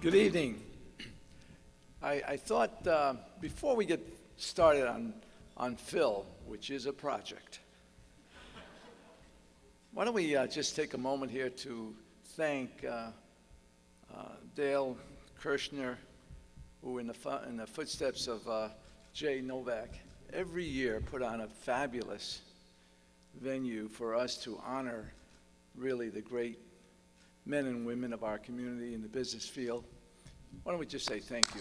Good evening. I thought before we get started on Phil, which is a project, why don't we just take a moment here to thank Dale Kirshner, who in the footsteps of Jay Novak, every year put on a fabulous venue for us to honor really the great men and women of our community in the business field. Why don't we just say thank you?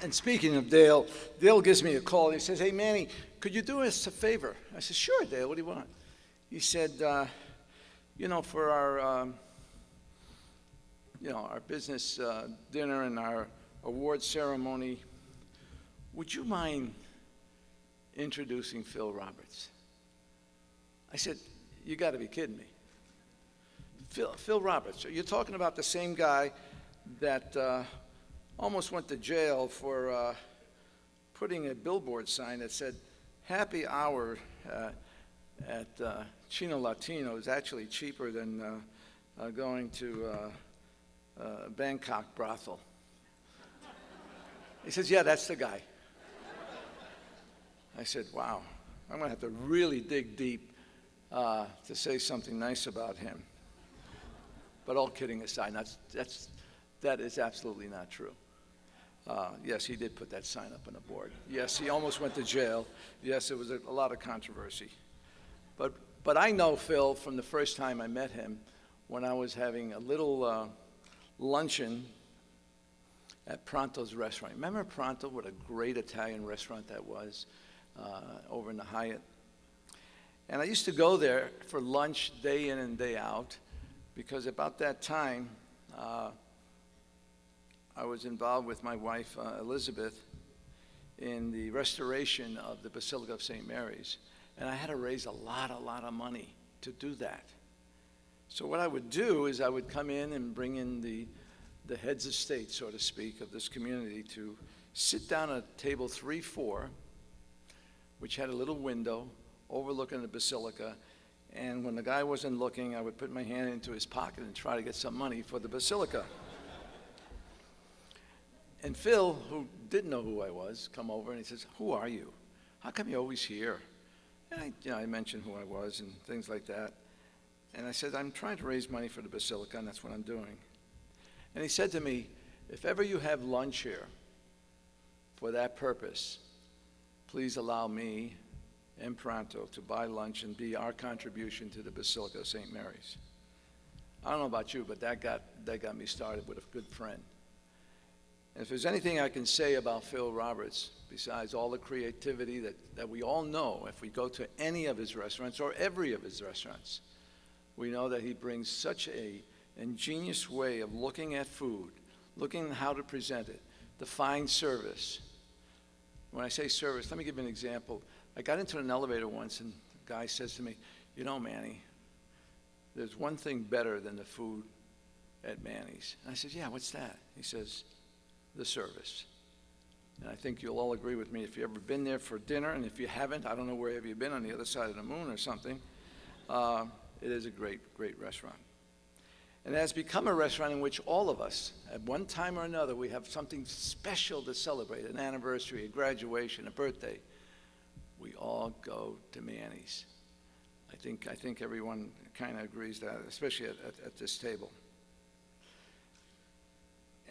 And speaking of Dale, Dale gives me a call. He says, "Hey, Manny, could you do us a favor?" I said, "Sure, Dale, what do you want?" He said, for our business dinner and our award ceremony, would you mind introducing Phil Roberts? I said, "You got to be kidding me. Phil Roberts, you're talking about the same guy that almost went to jail for putting a billboard sign that said, 'Happy hour at Chino Latino is actually cheaper than going to Bangkok brothel.'" He says, "Yeah, that's the guy." I said, "Wow, I'm going to have to really dig deep to say something nice about him." But all kidding aside, that is absolutely not true. Yes, he did put that sign up on the board. Yes, he almost went to jail. Yes, it was a lot of controversy. But I know Phil from the first time I met him when I was having a little luncheon at Pronto's restaurant. Remember Pronto? What a great Italian restaurant that was over in the Hyatt. And I used to go there for lunch day in and day out because about that time I was involved with my wife Elizabeth in the restoration of the Basilica of St. Mary's. And I had to raise a lot of money to do that. So what I would do is I would come in and bring in the heads of state, so to speak, of this community to sit down at table 3-4, which had a little window overlooking the Basilica. And when the guy wasn't looking, I would put my hand into his pocket and try to get some money for the Basilica. And Phil, who didn't know who I was, come over and he says, "Who are you? How come you're always here?" And I mentioned who I was and things like that. And I said, "I'm trying to raise money for the Basilica, and that's what I'm doing." And he said to me, "If ever you have lunch here for that purpose, please allow me and Pronto to buy lunch and be our contribution to the Basilica of St. Mary's." I don't know about you, but that got me started with a good friend. And if there's anything I can say about Phil Roberts, besides all the creativity that we all know, if we go to any of his restaurants or every of his restaurants, we know that he brings such a ingenious way of looking at food, looking at how to present it, the fine service. When I say service, let me give you an example. I got into an elevator once and the guy says to me, "You know, Manny, there's one thing better than the food at Manny's." And I said, "Yeah, what's that?" He says, "The service." And I think you'll all agree with me if you've ever been there for dinner, and if you haven't, I don't know where have you been, on the other side of the moon or something. It is a great restaurant. And it has become a restaurant in which all of us, at one time or another, we have something special to celebrate, an anniversary, a graduation, a birthday. We all go to Manny's. I think everyone kind of agrees that, especially at this table.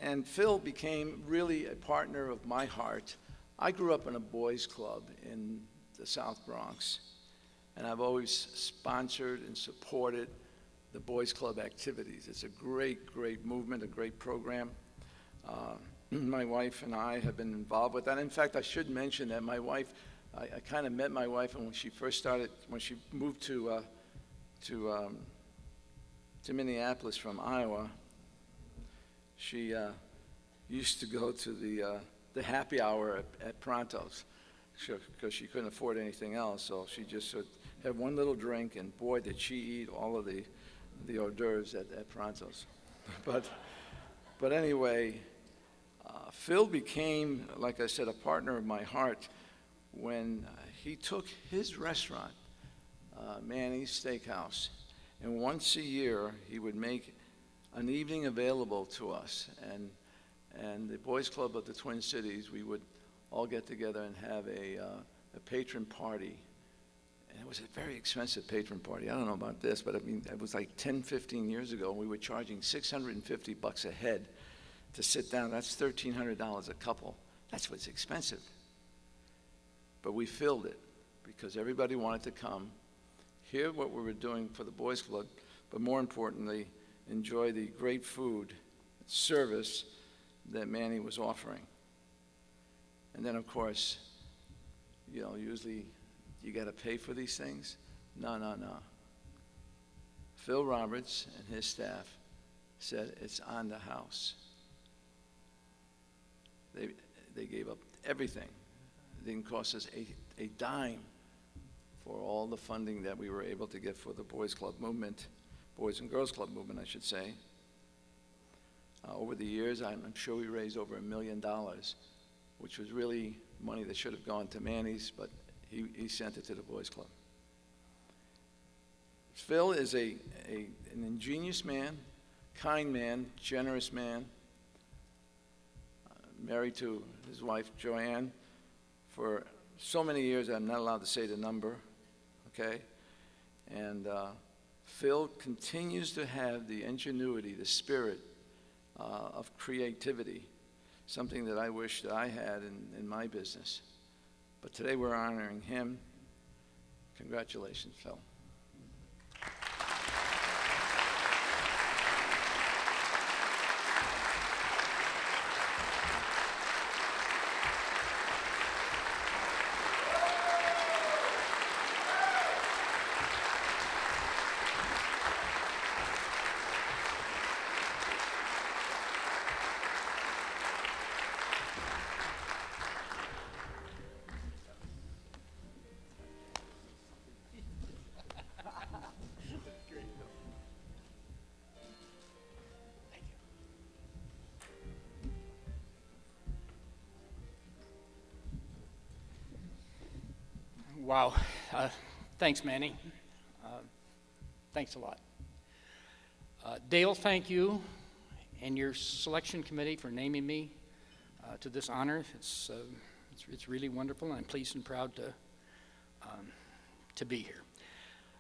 And Phil became really a partner of my heart. I grew up in a boys' club in the South Bronx, and I've always sponsored and supported the Boys Club activities. It's a great movement, a great program. My wife and I have been involved with that. In fact, I should mention that my wife, I kind of met my wife when she moved to Minneapolis from Iowa. She used to go to the happy hour at Pronto's because she couldn't afford anything else. So she just had one little drink, and boy, did she eat all of the hors d'oeuvres at Pronto's. But anyway, Phil became, like I said, a partner of my heart when he took his restaurant Manny's Steakhouse. And once a year, he would make an evening available to us. And the Boys Club of the Twin Cities, we would all get together and have a patron party. And it was a very expensive patron party. I don't know about this, but I mean, it was like 10, 15 years ago, and we were charging $650 a head to sit down. That's $1,300 a couple. That's what's expensive. But we filled it because everybody wanted to come, hear what we were doing for the Boys Club, but more importantly, enjoy the great food, service that Manny was offering. And then, of course, you know, usually you got to pay for these things. No. Phil Roberts and his staff said it's on the house. They gave up everything. It didn't cost us a dime for all the funding that we were able to get for the Boys Club movement, Boys and Girls Club movement, I should say. Over the years, I'm sure we raised over $1 million, which was really money that should have gone to Manny's, but he sent it to the Boys Club. Phil is an ingenious man, kind man, generous man, married to his wife, Joanne, for so many years I'm not allowed to say the number, okay? And Phil continues to have the ingenuity, the spirit of creativity, something that I wish that I had in my business. But today we're honoring him. Congratulations, Phil. Wow. Thanks, Manny. Thanks a lot. Dale, thank you and your selection committee for naming me to this honor. It's really wonderful, and I'm pleased and proud to be here.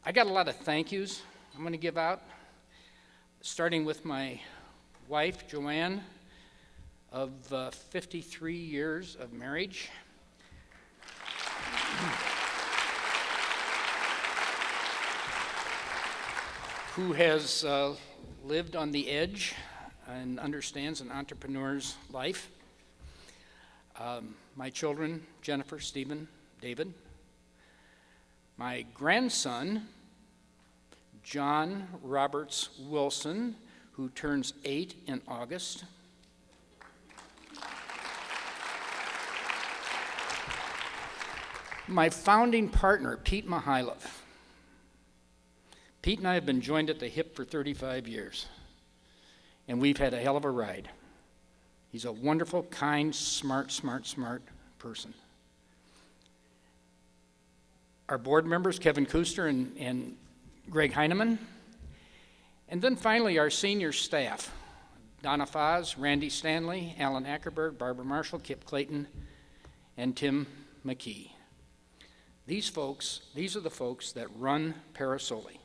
I got a lot of thank yous I'm going to give out, starting with my wife, Joanne, of 53 years of marriage. Who has lived on the edge and understands an entrepreneur's life. My children, Jennifer, Stephen, David. My grandson, John Roberts Wilson, who turns 8 in August. My founding partner, Pete Mihailov. Pete and I have been joined at the hip for 35 years, and we've had a hell of a ride. He's a wonderful, kind, smart person. Our board members, Kevin Kuster and Greg Heineman. And then finally, our senior staff, Donna Foz, Randy Stanley, Alan Ackerberg, Barbara Marshall, Kip Clayton, and Tim McKee. These are the folks that run Parasole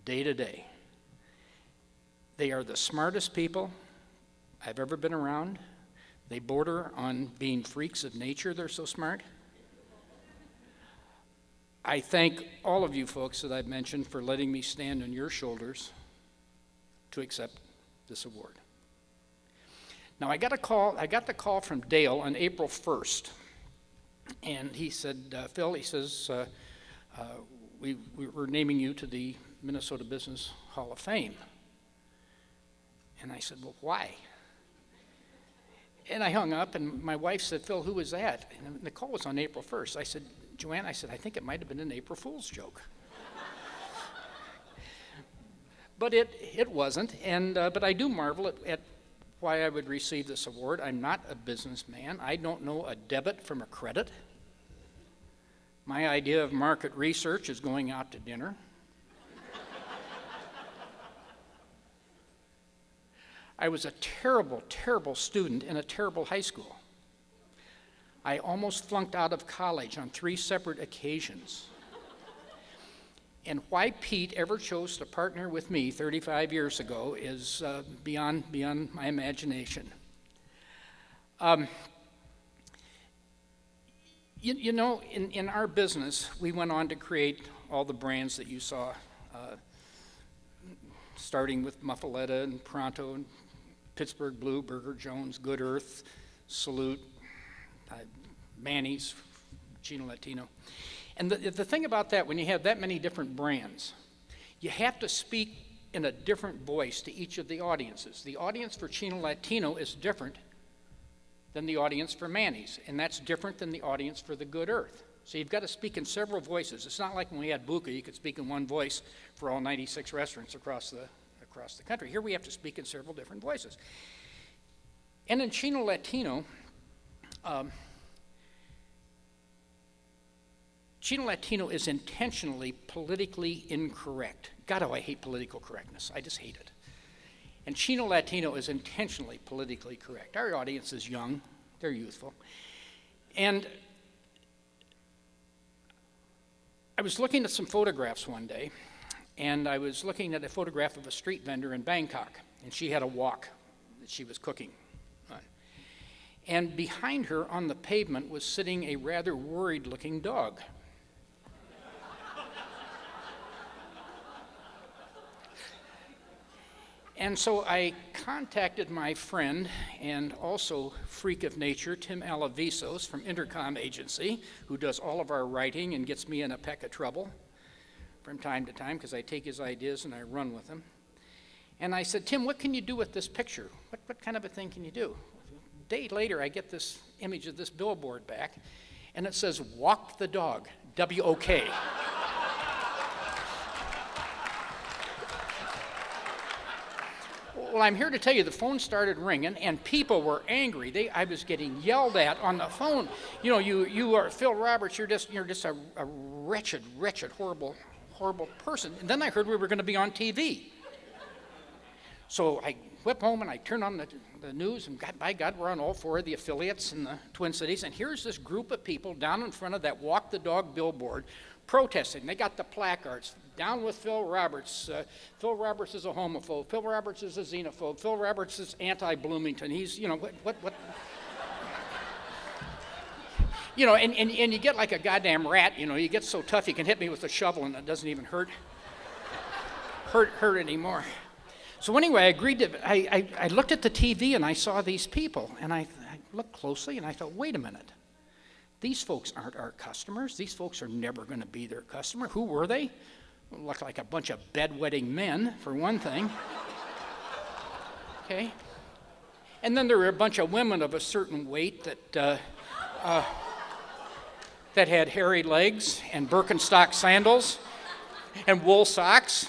day to day. They are the smartest people I've ever been around. They border on being freaks of nature, they're so smart. I thank all of you folks that I've mentioned for letting me stand on your shoulders to accept this award. Now I got the call from Dale on April 1st, and he said, Phil, he says, we're naming you to the Minnesota Business Hall of Fame. And I said, well, why? And I hung up, and my wife said, Phil, who was that? And the call was on April 1st. I said, Joanne, I think it might have been an April Fool's joke. But it wasn't, and but I do marvel at why I would receive this award. I'm not a businessman. I don't know a debit from a credit. My idea of market research is going out to dinner. I was a terrible, terrible student in a terrible high school. I almost flunked out of college on 3 separate occasions. And why Pete ever chose to partner with me 35 years ago is beyond my imagination. You know, in our business, we went on to create all the brands that you saw, starting with Muffaletta and Pronto and Pittsburgh Blue, Burger Jones, Good Earth, Salute, Manny's, Chino Latino. And the thing about that, when you have that many different brands, you have to speak in a different voice to each of the audiences. The audience for Chino Latino is different than the audience for Manny's, and that's different than the audience for the Good Earth. So you've got to speak in several voices. It's not like when we had Buca, you could speak in one voice for all 96 restaurants across the country. Here we have to speak in several different voices. And in Chino Latino, Chino Latino is intentionally politically incorrect. God, oh, I hate political correctness. I just hate it. And Chino Latino is intentionally politically correct. Our audience is young, they're youthful. And I was looking at some photographs one day, and I was looking at a photograph of a street vendor in Bangkok, and she had a wok that she was cooking on. And behind her on the pavement was sitting a rather worried-looking dog. And so I contacted my friend and also freak of nature, Tim Alavisos from Intercom Agency, who does all of our writing and gets me in a peck of trouble from time to time because I take his ideas and I run with them. And I said, Tim, what can you do with this picture? What kind of a thing can you do? A day later, I get this image of this billboard back, and it says, "Walk the dog," W-O-K. Well, I'm here to tell you the phone started ringing, and people were angry. I was getting yelled at on the phone. You know, you are Phil Roberts. You're just a wretched, horrible person. And then I heard we were going to be on TV. So I whip home and I turn on the news, and by God, we're on all 4 of the affiliates in the Twin Cities. And here's this group of people down in front of that Walk the Dog billboard protesting. They got the placards. Down with Phil Roberts. Phil Roberts is a homophobe. Phil Roberts is a xenophobe. Phil Roberts is anti-Bloomington. He's, you know, what? You know, and you get like a goddamn rat, you know, you get so tough you can hit me with a shovel and it doesn't even hurt anymore. So anyway, I agreed to, I looked at the TV and I saw these people, and I looked closely and I thought, wait a minute. These folks aren't our customers. These folks are never going to be their customer. Who were they? Looked like a bunch of bedwetting men, for one thing. Okay? And then there were a bunch of women of a certain weight that had hairy legs and Birkenstock sandals and wool socks,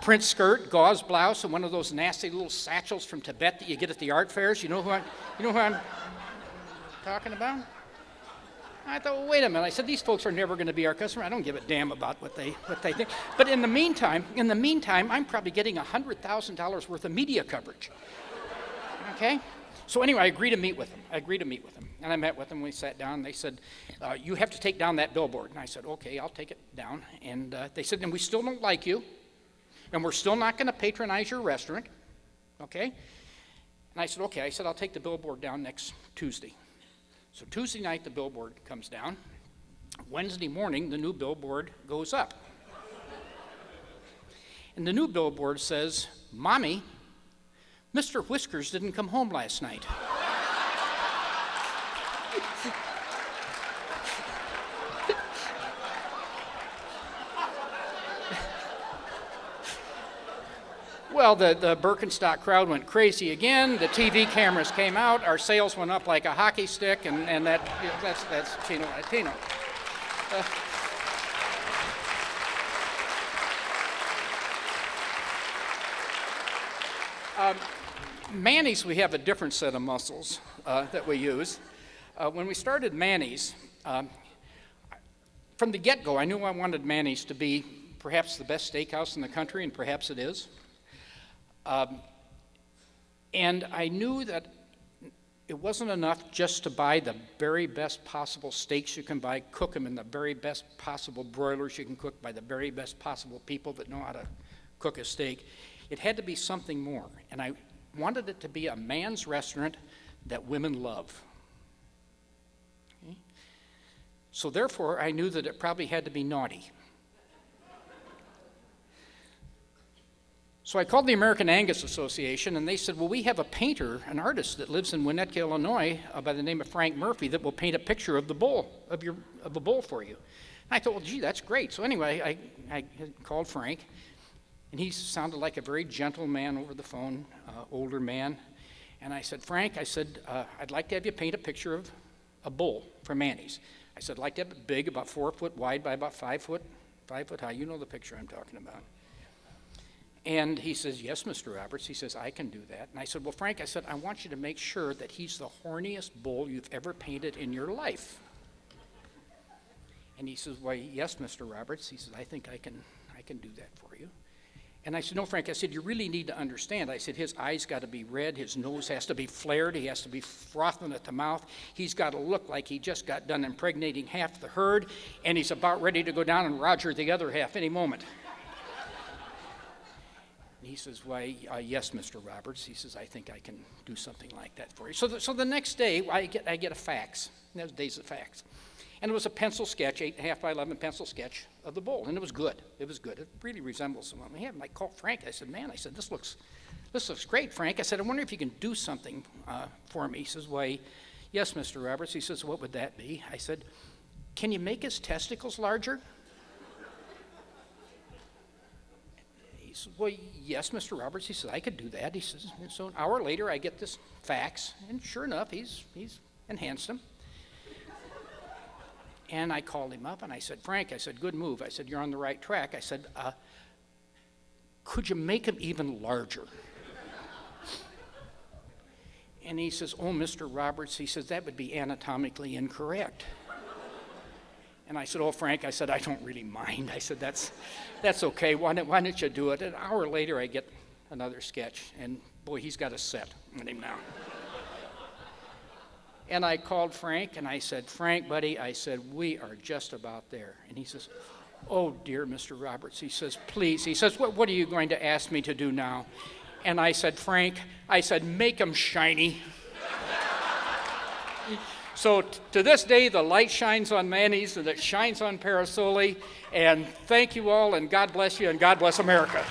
print skirt, gauze blouse, and one of those nasty little satchels from Tibet that you get at the art fairs. You know who I'm talking about? I thought, well, wait a minute. I said, these folks are never going to be our customer. I don't give a damn about what they think. But in the meantime, I'm probably getting $100,000 worth of media coverage. Okay? So anyway, I agreed to meet with them. And I met with them. We sat down. They said, you have to take down that billboard. And I said, okay, I'll take it down. And they said, and we still don't like you. And we're still not going to patronize your restaurant. Okay? And I said, okay. I said, I'll take the billboard down next Tuesday. So Tuesday night, the billboard comes down. Wednesday morning, the new billboard goes up. And the new billboard says, Mommy, Mr. Whiskers didn't come home last night. Well, the Birkenstock crowd went crazy again. The TV cameras came out. Our sales went up like a hockey stick, and that's Chino Latino. Manny's, we have a different set of muscles that we use. When we started Manny's, from the get-go, I knew I wanted Manny's to be perhaps the best steakhouse in the country, and perhaps it is. And I knew that it wasn't enough just to buy the very best possible steaks you can buy, cook them in the very best possible broilers you can cook by the very best possible people that know how to cook a steak. It had to be something more, and I wanted it to be a man's restaurant that women love. Okay? So therefore, I knew that it probably had to be naughty. So I called the American Angus Association, and they said, well, we have a painter, an artist that lives in Winnetka, Illinois, by the name of Frank Murphy, that will paint a picture of the bull, of a bull for you. And I thought, well, gee, that's great. So anyway, I called Frank, and he sounded like a very gentle man over the phone, older man. And I said, Frank, I'd like to have you paint a picture of a bull for Manny's. I said, I'd like to have it big, about 4 foot wide by about 5 foot high. You know the picture I'm talking about. And he says, yes, Mr. Roberts. He says, I can do that. And I said, well, Frank, I want you to make sure that he's the horniest bull you've ever painted in your life. And he says, why, yes, Mr. Roberts. He says, I think I can do that for you. And I said, no, Frank, you really need to understand. I said, his eyes got to be red, his nose has to be flared, he has to be frothing at the mouth, he's got to look like he just got done impregnating half the herd, and he's about ready to go down and Roger the other half any moment. He says, why, yes, Mr. Roberts. He says, I think I can do something like that for you. So the next day, I get a fax. And those days of fax. And it was a pencil sketch, 8.5 by 11 pencil sketch of the bull. And it was good. It was good. It really resembles the one we have. And I called Frank. I said, man, this looks great, Frank. I said, I wonder if you can do something for me. He says, why, yes, Mr. Roberts. He says, what would that be? I said, can you make his testicles larger? He said, well, yes, Mr. Roberts. He said, I could do that. He says, and so an hour later, I get this fax, and sure enough, he's enhanced them. And I called him up, and I said, Frank, good move. I said, you're on the right track. I said, could you make him even larger? And he says, oh, Mr. Roberts, he says, that would be anatomically incorrect. And I said, oh, Frank, I don't really mind. I said, that's okay. Why don't you do it? An hour later, I get another sketch, and boy, he's got a set on him now. And I called Frank, and I said, Frank, buddy, we are just about there. And he says, oh, dear Mr. Roberts. He says, please. He says, what are you going to ask me to do now? And I said, Frank, make them shiny. So to this day, the light shines on Manny's, and it shines on Parasole. And thank you all, and God bless you, and God bless America.